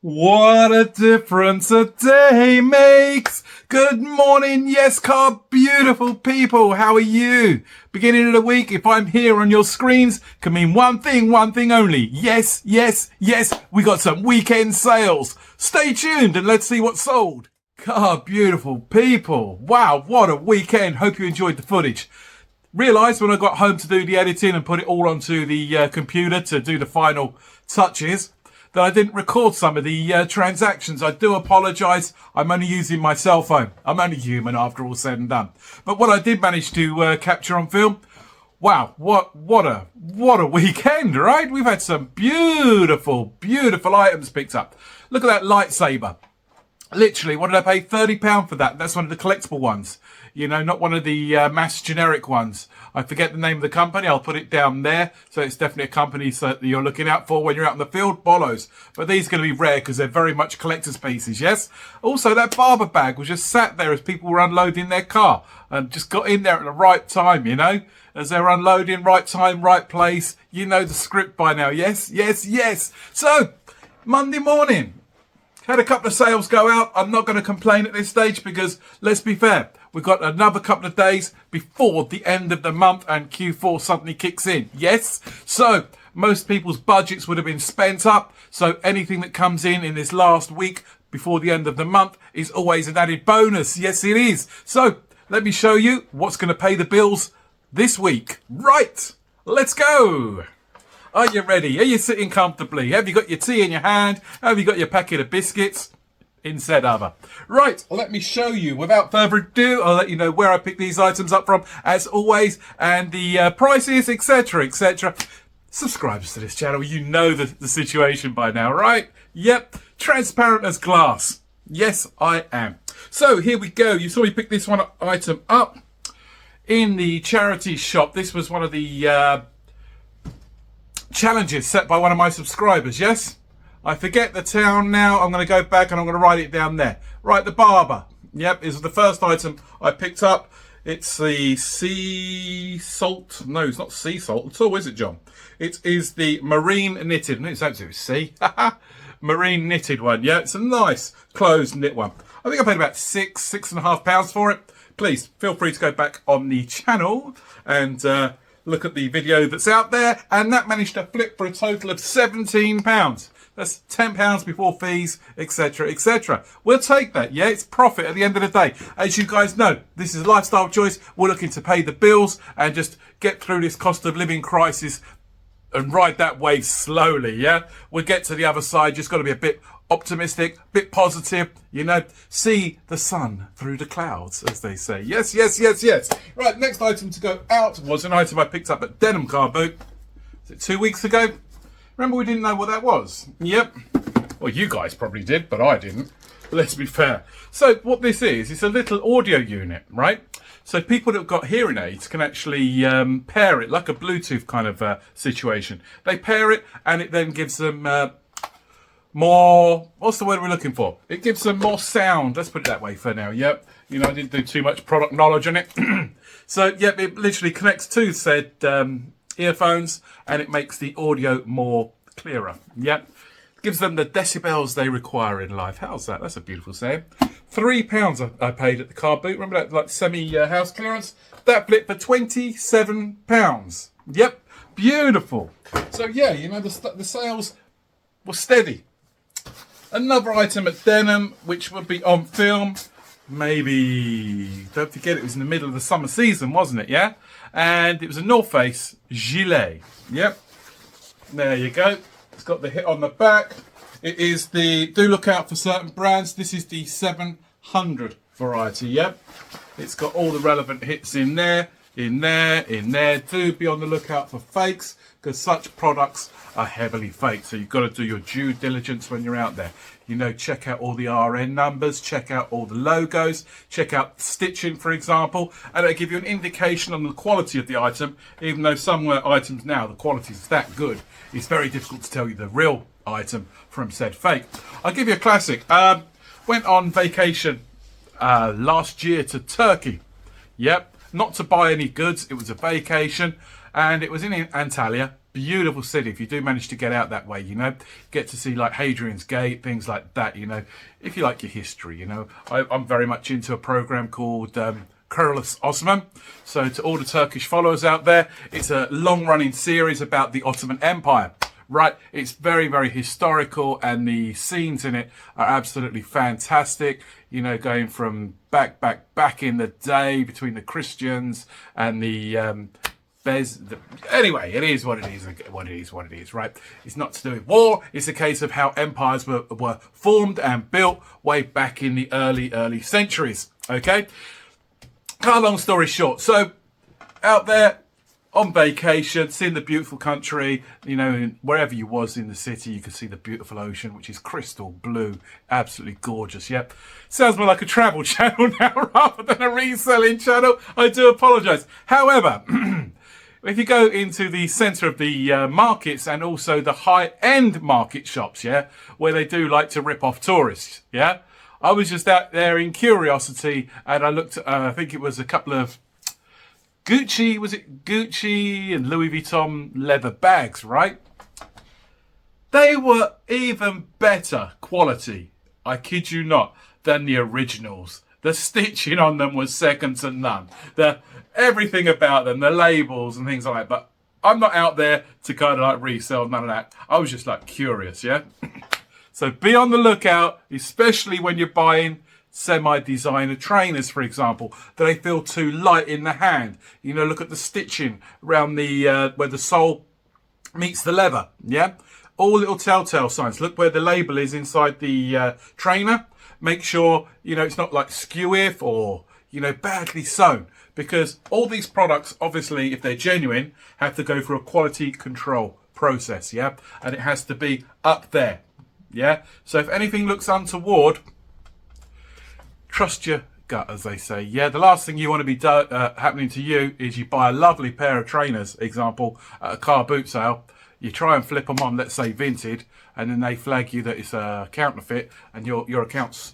What a difference a day makes. Good morning, yes, car, beautiful people. How are you? Beginning of the week, if I'm here on your screens, can mean one thing only. Yes, yes, yes, we got some weekend sales. Stay tuned and let's see what's sold. Car, beautiful people. Wow, what a weekend. Hope you enjoyed the footage. Realised when I got home to do the editing and put it all onto the computer to do the final touches, that I didn't record some of the transactions. I do apologise. I'm only using my cell phone. I'm only human after all said and done. But what I did manage to capture on film, wow, what a weekend, right? We've had some beautiful items picked up. Look at that lightsaber. Literally, what did I pay? £30 for that. That's one of the collectible ones. You know, not one of the mass generic ones. I forget the name of the company. I'll put it down there. So it's definitely a company that you're looking out for when you're out in the field. Bollos. But these are going to be rare because they're very much collector's pieces, yes? Also, that barber bag was just sat there as people were unloading their car. And just got in there at the right time, you know? As they're unloading, right time, right place. You know the script by now, yes? Yes, yes. So, Monday morning. Had a couple of sales go out. I'm not going to complain at this stage because, let's be fair, we've got another couple of days before the end of the month and Q4 suddenly kicks in. Yes? So, most people's budgets would have been spent up. So, anything that comes in this last week before the end of the month is always an added bonus. Yes, it is. So, let me show you what's going to pay the bills this week. Right. Let's go. Are you ready? Are you sitting comfortably? Have you got your tea in your hand? Have you got your packet of biscuits? In said other. Right, let me show you. Without further ado, I'll let you know where I picked these items up from, as always, and the prices, etc., etc. Subscribers to this channel, you know the situation by now, right? Yep, transparent as glass. Yes, I am. So, here we go. You saw me pick this one item up in the charity shop. This was one of the challenges set by one of my subscribers, yes? I forget the town now. I'm going to go back and I'm going to write it down there. Right, the barber. Yep, is the first item I picked up. It's the sea salt. No, it's not sea salt at all, is it, John? It is the marine knitted. No, it's absolutely sea. Marine knitted one. Yeah, it's a nice closed knit one. I think I paid about £6.5 for it. Please feel free to go back on the channel and look at the video that's out there, and that managed to flip for a total of £17. That's £10 before fees, etc., etc. We'll take that, yeah? It's profit at the end of the day. As you guys know, this is a lifestyle choice. We're looking to pay the bills and just get through this cost of living crisis and ride that wave slowly, yeah? We'll get to the other side. Just got to be a bit optimistic, bit positive, you know, see the sun through the clouds, as they say. Yes, yes, yes, yes. Right, next item to go out was an item I picked up at Denim Car Boot. Was it 2 weeks ago? Remember we didn't know what that was? Yep. Well, you guys probably did, but I didn't. Let's be fair. So what this is, it's a little audio unit, right? So people that have got hearing aids can actually pair it, like a Bluetooth kind of situation. They pair it and it then gives them more, what's the word we're looking for? It gives them more sound. Let's put it that way for now. Yep. You know, I didn't do too much product knowledge on it. So, yep, it literally connects to said earphones and it makes the audio more clearer. Yep. Gives them the decibels they require in life. How's that? That's a beautiful saying. £3 I paid at the car boot. Remember that, like semi-house clearance? That flipped for £27. Yep. Beautiful. So, yeah, you know, the sales were steady. Another item at Denim, which would be on film, maybe, don't forget it was in the middle of the summer season, wasn't it, yeah? And it was a North Face gilet, yep. There you go. It's got the hit on the back. It is the, do look out for certain brands, this is the 700 variety, yep. It's got all the relevant hits in there, in there. Do be on the lookout for fakes, because such products are heavily faked. So you've got to do your due diligence when you're out there. You know, check out all the RN numbers, check out all the logos, check out stitching, for example, and it'll give you an indication on the quality of the item. Even though some items now, the quality is that good, it's very difficult to tell you the real item from said fake. I'll give you a classic. Went on vacation last year to Turkey. Yep, not to buy any goods, it was a vacation. And it was in Antalya, beautiful city if you do manage to get out that way, you know. Get to see like Hadrian's Gate, things like that, you know, if you like your history, you know. I'm very much into a program called Kurulus Osman. So to all the Turkish followers out there, it's a long-running series about the Ottoman Empire. Right, it's very, very historical, and the scenes in it are absolutely fantastic. You know, going from back in the day between the Christians and the anyway, it is what it is, right? It's not to do with war. It's a case of how empires were formed and built way back in the early centuries. Okay, cut a long story short. So out there on vacation, seeing the beautiful country, you know, wherever you was in the city, you could see the beautiful ocean, which is crystal blue, absolutely gorgeous. Yep, sounds more like a travel channel now rather than a reselling channel. I do apologise. However, if you go into the centre of the markets and also the high-end market shops, yeah, where they do like to rip off tourists, yeah, I was just out there in curiosity, and I looked at, I think it was a couple of Gucci and Louis Vuitton leather bags, right? They were even better quality, I kid you not, than the originals. The stitching on them was second to none. Everything about them, the labels and things like that. But I'm not out there to kind of like resell, none of that. I was just like curious, yeah? So be on the lookout, especially when you're buying semi-designer trainers, for example, that they feel too light in the hand. You know, look at the stitching around the where the sole meets the leather, yeah? All little telltale signs. Look where the label is inside the trainer. Make sure, you know, it's not like skew-if or, you know, badly sewn. Because all these products, obviously, if they're genuine, have to go through a quality control process, yeah? And it has to be up there, yeah? So if anything looks untoward, trust your gut, as they say. Yeah, the last thing you want to be happening to you is you buy a lovely pair of trainers, example, at a car boot sale. You try and flip them on, let's say Vinted, and then they flag you that it's a counterfeit, and your account's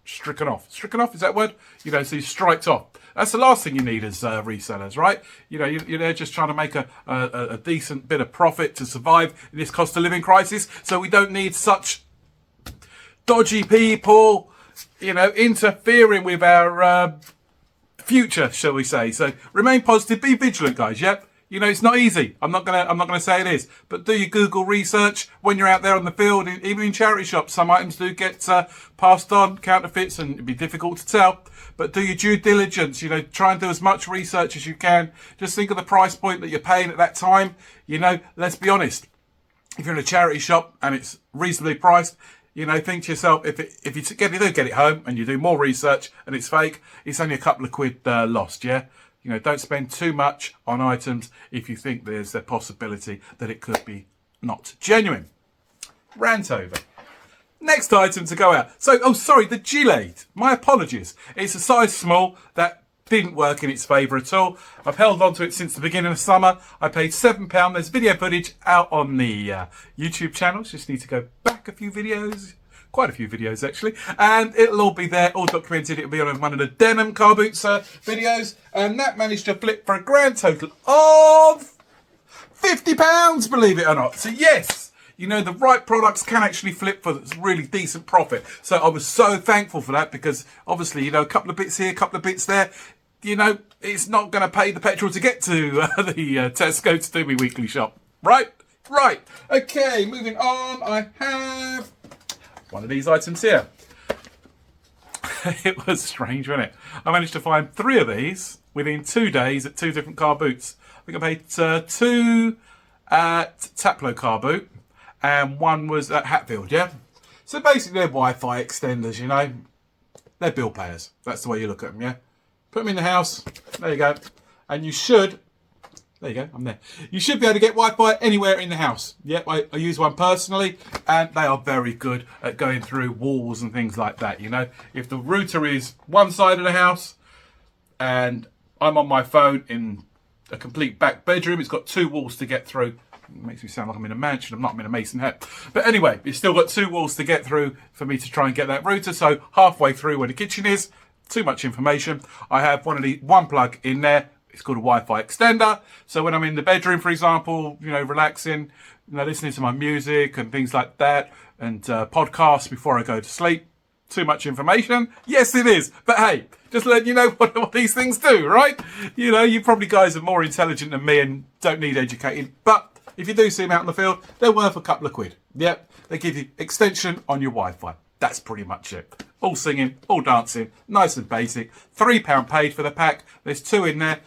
stricken off. Stricken off, is that word? You know, so you're striked off. That's the last thing you need as resellers, right? You know, you're there just trying to make a decent bit of profit to survive in this cost of living crisis. So we don't need such dodgy people, you know, interfering with our future, shall we say. So remain positive, be vigilant, guys. Yep. You know, it's not easy. I'm not gonna say it is, but do your Google research when you're out there on the field. Even in charity shops, some items do get passed on, counterfeits, and it'd be difficult to tell. But do your due diligence. You know, try and do as much research as you can. Just think of the price point that you're paying at that time. You know, let's be honest. If you're in a charity shop and it's reasonably priced, you know, think to yourself, if you do get it home and you do more research and it's fake, it's only a couple of quid lost, yeah? You know, don't spend too much on items if you think there's a possibility that it could be not genuine. Rant over. Next item to go out. So, oh, sorry, the gilet. My apologies. It's a size small that didn't work in its favour at all. I've held on to it since the beginning of summer. I paid £7. There's video footage out on the YouTube channel. Just need to go back a few videos. Quite a few videos, actually. And it'll all be there, all documented. It'll be on one of the denim car boots videos. And that managed to flip for a grand total of £50, believe it or not. So, yes, you know, the right products can actually flip for really decent profit. So I was so thankful for that because, obviously, you know, a couple of bits here, a couple of bits there. You know, it's not going to pay the petrol to get to the Tesco to do my weekly shop. Right? Right. Okay, moving on. I have one of these items here. It was strange, wasn't it? I managed to find 3 of these within 2 days at 2 different car boots. I think I paid 2 at Taplow car boot and 1 was at Hatfield, yeah? So basically they're Wi-Fi extenders, you know? They're bill payers. That's the way you look at them, yeah? Put them in the house. There you go. And you should... There you go, I'm there. You should be able to get Wi-Fi anywhere in the house. Yep, I use one personally, and they are very good at going through walls and things like that, you know. If the router is one side of the house, and I'm on my phone in a complete back bedroom, it's got 2 walls to get through. It makes me sound like I'm in a mansion, I'm not, I'm in a mason hut. But anyway, it's still got 2 walls to get through for me to try and get that router, so halfway through where the kitchen is, too much information. I have one plug in there, It's called a Wi-Fi extender. So when I'm in the bedroom, for example, relaxing, listening to my music and things like that, and podcasts before I go to sleep. Too much information? Yes, it is. But hey, just letting you know what these things do, right? You probably guys are more intelligent than me and don't need educating. But if you do see them out in the field, they're worth a couple of quid. Yep, they give you extension on your Wi-Fi. That's pretty much it. All singing, all dancing, nice and basic. £3 paid for the pack. There's 2 in there.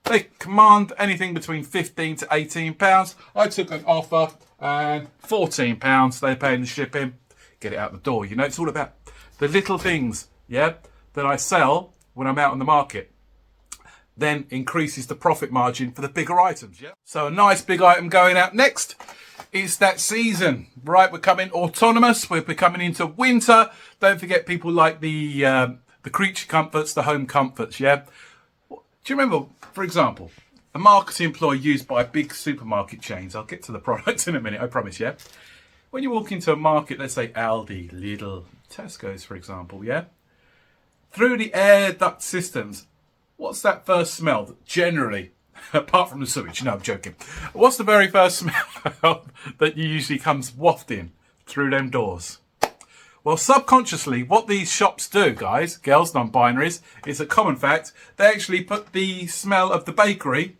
They command anything between £15 to £18. I took an offer and £14 they're paying the shipping. Get it out the door. It's all about the little things, that I sell when I'm out on the market. Then increases the profit margin for the bigger items, So a nice big item going out next is that season, right? We're coming autonomous. We're coming into winter. Don't forget people like the creature comforts, the home comforts, Do you remember, for example, a marketing employee used by big supermarket chains? I'll get to the product in a minute, I promise, When you walk into a market, let's say Aldi, Lidl, Tesco's, for example, through the air duct systems, what's that first smell that generally, apart from the sewage, no, I'm joking, what's the very first smell that usually comes wafting through them doors? Well, subconsciously, what these shops do, guys, girls, non-binaries, is a common fact. They actually put the smell of the bakery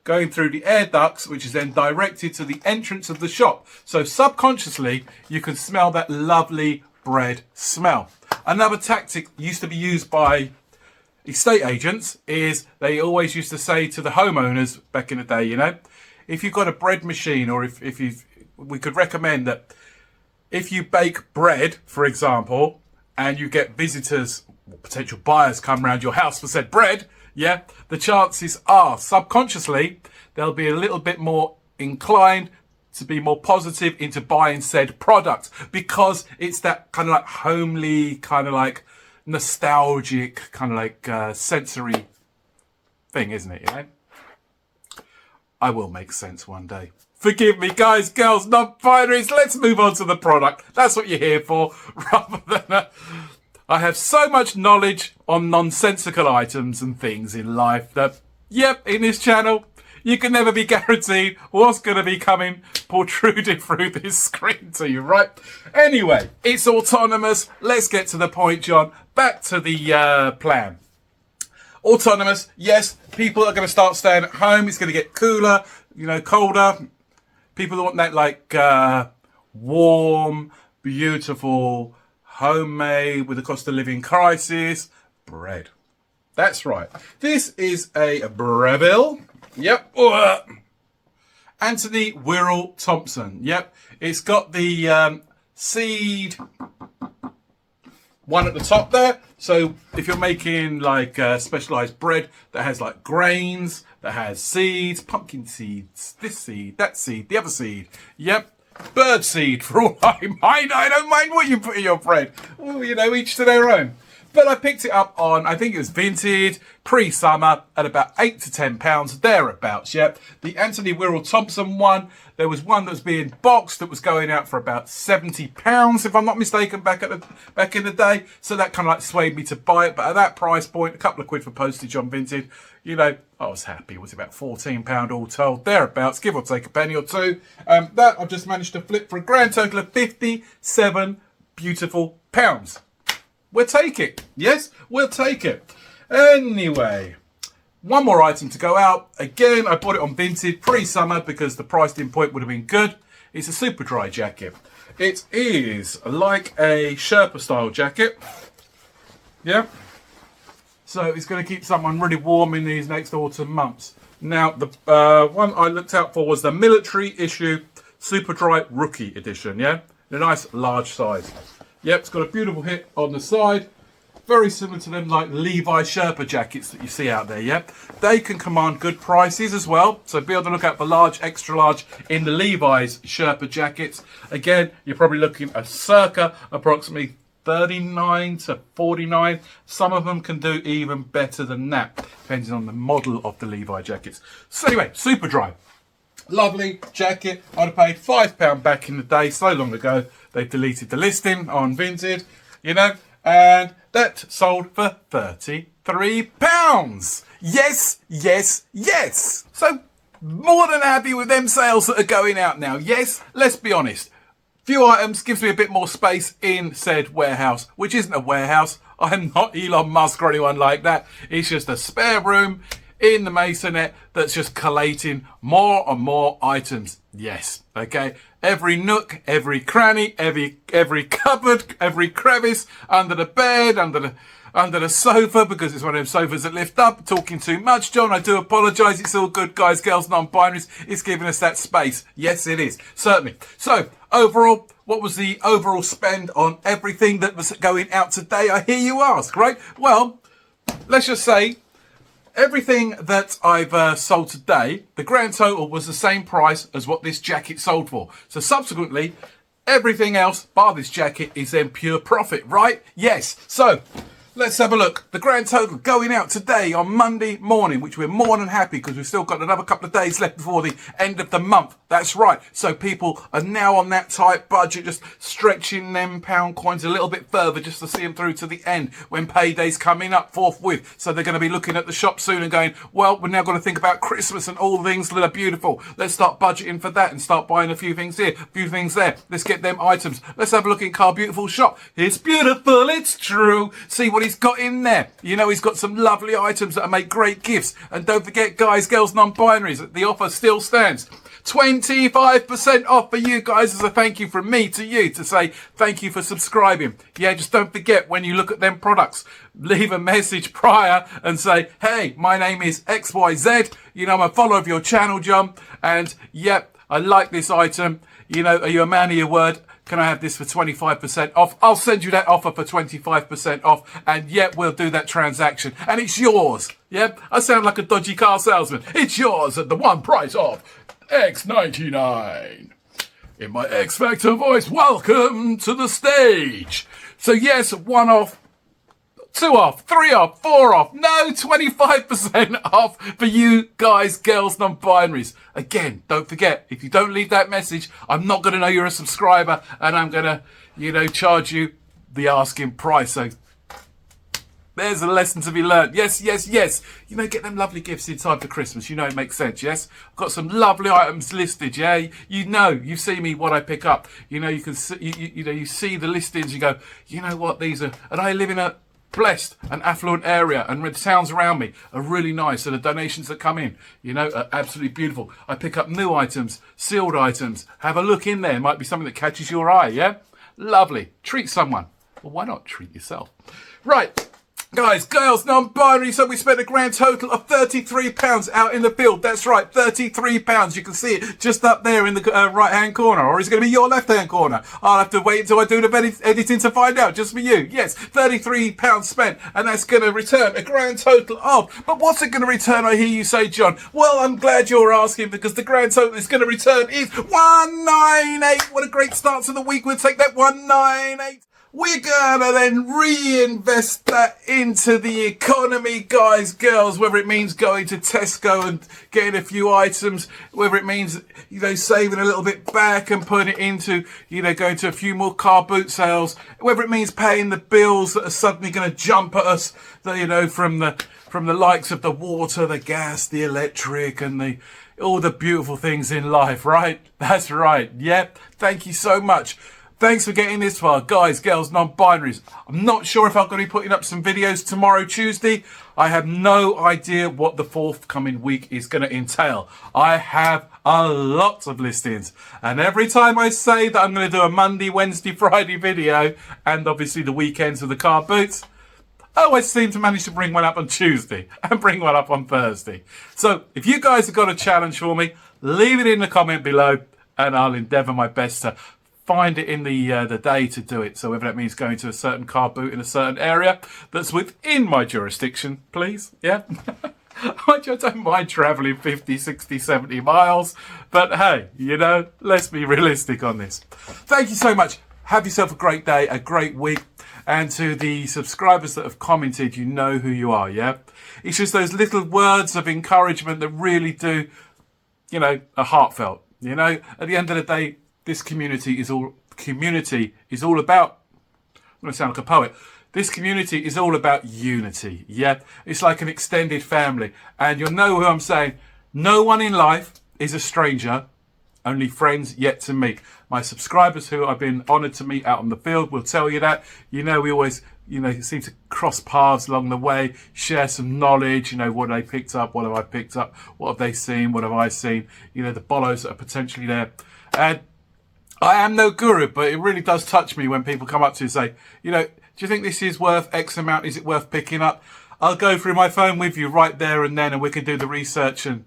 going through the air ducts, which is then directed to the entrance of the shop. So subconsciously, you can smell that lovely bread smell. Another tactic used to be used by estate agents is they always used to say to the homeowners back in the day, if you've got a bread machine, or we could recommend that if you bake bread, for example, and you get visitors, or potential buyers come around your house for said bread, the chances are subconsciously they'll be a little bit more inclined to be more positive into buying said product, because it's that kind of like homely, kind of like nostalgic, kind of like sensory thing, isn't it? I will make sense one day. Forgive me, guys, girls, non-binaries. Let's move on to the product. That's what you're here for, rather than I have so much knowledge on nonsensical items and things in life that, in this channel, you can never be guaranteed what's going to be coming protruding through this screen to you, right? Anyway, it's autonomous. Let's get to the point, John. Back to the plan. Autonomous, yes, people are going to start staying at home. It's going to get cooler, colder. People want that warm, beautiful, homemade, with the cost of living crisis, bread. That's right. This is a Breville. Yep. Anthony Wirral Thompson. Yep. It's got the seed one at the top there. So if you're making specialized bread that has grains, that has seeds, pumpkin seeds, this seed, that seed, the other seed. Yep. Bird seed, for all I mind. I don't mind what you put in your bread. Well, each to their own. But I picked it up on, I think it was Vinted, pre-summer, at about £8 to £10, thereabouts, The Anthony Wirral Thompson one, there was one that was being boxed that was going out for about £70, if I'm not mistaken, back in the day. So that kind of swayed me to buy it. But at that price point, a couple of quid for postage on Vinted, I was happy. It was about £14 all told, thereabouts, give or take a penny or two. That I've just managed to flip for a grand total of £57 beautiful pounds. We'll take it. Yes, we'll take it. Anyway, one more item to go out. Again, I bought it on Vinted pre-summer because the pricing point would have been good. It's a super dry jacket. It is like a Sherpa style jacket. So it's going to keep someone really warm in these next autumn months. Now, the one I looked out for was the military issue super dry rookie edition. The nice large size. It's got a beautiful hit on the side. Very similar to them Levi Sherpa jackets that you see out there, They can command good prices as well. So be on the lookout for large, extra large in the Levi's Sherpa jackets. Again, you're probably looking at circa approximately 39 to 49. Some of them can do even better than that, depending on the model of the Levi jackets. So anyway, super dry. Lovely jacket. I'd have paid £5 back in the day, so long ago. They've deleted the listing on Vinted, and that sold for £30. £33. Yes, yes, yes. So more than happy with them sales that are going out now. Yes, let's be honest. Few items gives me a bit more space in said warehouse, which isn't a warehouse. I'm not Elon Musk or anyone like that. It's just a spare room in the masonette that's just collating more and more items. Yes, okay. Every nook, every cranny, every cupboard, every crevice, under the bed, under the sofa, because it's one of them sofas that lift up. Talking too much, John. I do apologise. It's all good, guys, girls, non-binaries. It's giving us that space. Yes, it is. Certainly. So, overall, what was the overall spend on everything that was going out today? I hear you ask, right? Well, let's just say everything that I've sold today, the grand total was the same price as what this jacket sold for. So subsequently, everything else bar this jacket is then pure profit, right? Yes. So let's have a look. The grand total going out today on Monday morning, which we're more than happy because we've still got another couple of days left before the end of the month. That's right. So people are now on that tight budget, just stretching them pound coins a little bit further just to see them through to the end when payday's coming up forthwith. So they're going to be looking at the shop soon and going, well, we're now going to think about Christmas and all things that are beautiful. Let's start budgeting for that and start buying a few things here, a few things there. Let's get them items. Let's have a look in Car Beautiful shop. It's beautiful. It's true. See what he's got in there. You know, he's got some lovely items that make great gifts. And don't forget, guys, girls, non-binaries, the offer still stands. 25% off for you guys as a thank you from me to you to say thank you for subscribing. Yeah, just don't forget when you look at them products, leave a message prior and say, hey, my name is XYZ. You know, I'm a follower of your channel, John. And yep, I like this item. You know, are you a man of your word? Can I have this for 25% off? I'll send you that offer for 25% off. And yep, we'll do that transaction. And it's yours. Yep, I sound like a dodgy car salesman. It's yours at the one price off. X99. In my X Factor voice, welcome to the stage. So yes, 1 off, 2 off, 3 off, 4 off. No, 25% off for you guys, girls, non-binaries. Again, don't forget, if you don't leave that message, I'm not going to know you're a subscriber and I'm going to, you know, charge you the asking price. So there's a lesson to be learned. Yes, yes, yes. You know, get them lovely gifts in time for Christmas. You know, it makes sense, yes? I've got some lovely items listed, yeah? You know, you see me, what I pick up. You know, you can see, you know, you see the listings, you go, you know what, these are, and I live in a blessed and affluent area, and the towns around me are really nice, and the donations that come in, you know, are absolutely beautiful. I pick up new items, sealed items. Have a look in there. It might be something that catches your eye, yeah? Lovely. Treat someone. Well, why not treat yourself? Right. Guys, girls, non-binary, so we spent a grand total of £33 out in the field. That's right, £33. You can see it just up there in the right-hand corner, or is it going to be your left-hand corner? I'll have to wait until I do the editing to find out, just for you. Yes, £33 spent, and that's going to return a grand total of. But what's it going to return, I hear you say, John? Well, I'm glad you're asking, because the grand total it's going to return is 198. What a great start to the week. We'll take that 198. We're gonna then reinvest that into the economy, guys, girls, whether it means going to Tesco and getting a few items, whether it means, you know, saving a little bit back and putting it into, you know, going to a few more car boot sales, whether it means paying the bills that are suddenly going to jump at us, you know, from the likes of the water, the gas, the electric, and all the beautiful things in life, right? That's right. Yep. Thank you so much. Thanks for getting this far, guys, girls, non-binaries. I'm not sure if I'm going to be putting up some videos tomorrow, Tuesday. I have no idea what the forthcoming week is going to entail. I have a lot of listings. And every time I say that I'm going to do a Monday, Wednesday, Friday video, and obviously the weekends of the car boots, I always seem to manage to bring one up on Tuesday and bring one up on Thursday. So if you guys have got a challenge for me, leave it in the comment below, and I'll endeavour my best to find it in the day to do it. So whether that means going to a certain car boot in a certain area that's within my jurisdiction, please, yeah. I don't mind travelling 50, 60, 70 miles, but hey, you know, let's be realistic on this. Thank you so much. Have yourself a great day, a great week. And to the subscribers that have commented, you know who you are, yeah? It's just those little words of encouragement that really do, you know, are heartfelt. You know, at the end of the day, this community is all about, I'm going to sound like a poet, This community is all about unity. Yeah, it's like an extended family. And you'll know who I'm saying. No one in life is a stranger, only friends yet to meet. My subscribers who I've been honoured to meet out on the field will tell you that. You know, we always, seem to cross paths along the way, share some knowledge, what they picked up, what have I picked up, what have they seen, what have I seen, the bollos that are potentially there. And I am no guru, but it really does touch me when people come up to you and say, do you think this is worth X amount? Is it worth picking up? I'll go through my phone with you right there and then, and we can do the research and,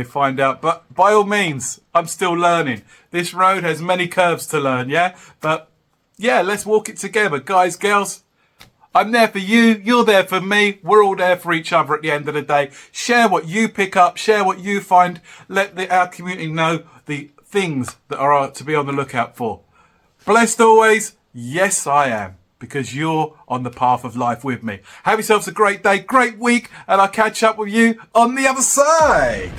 find out. But by all means, I'm still learning. This road has many curves to learn, yeah? But yeah, let's walk it together. Guys, girls, I'm there for you. You're there for me. We're all there for each other at the end of the day. Share what you pick up. Share what you find. Let our community know the things that are to be on the lookout for. Blessed always. Yes, I am. Because you're on the path of life with me. Have yourselves a great day, great week, and I'll catch up with you on the other side.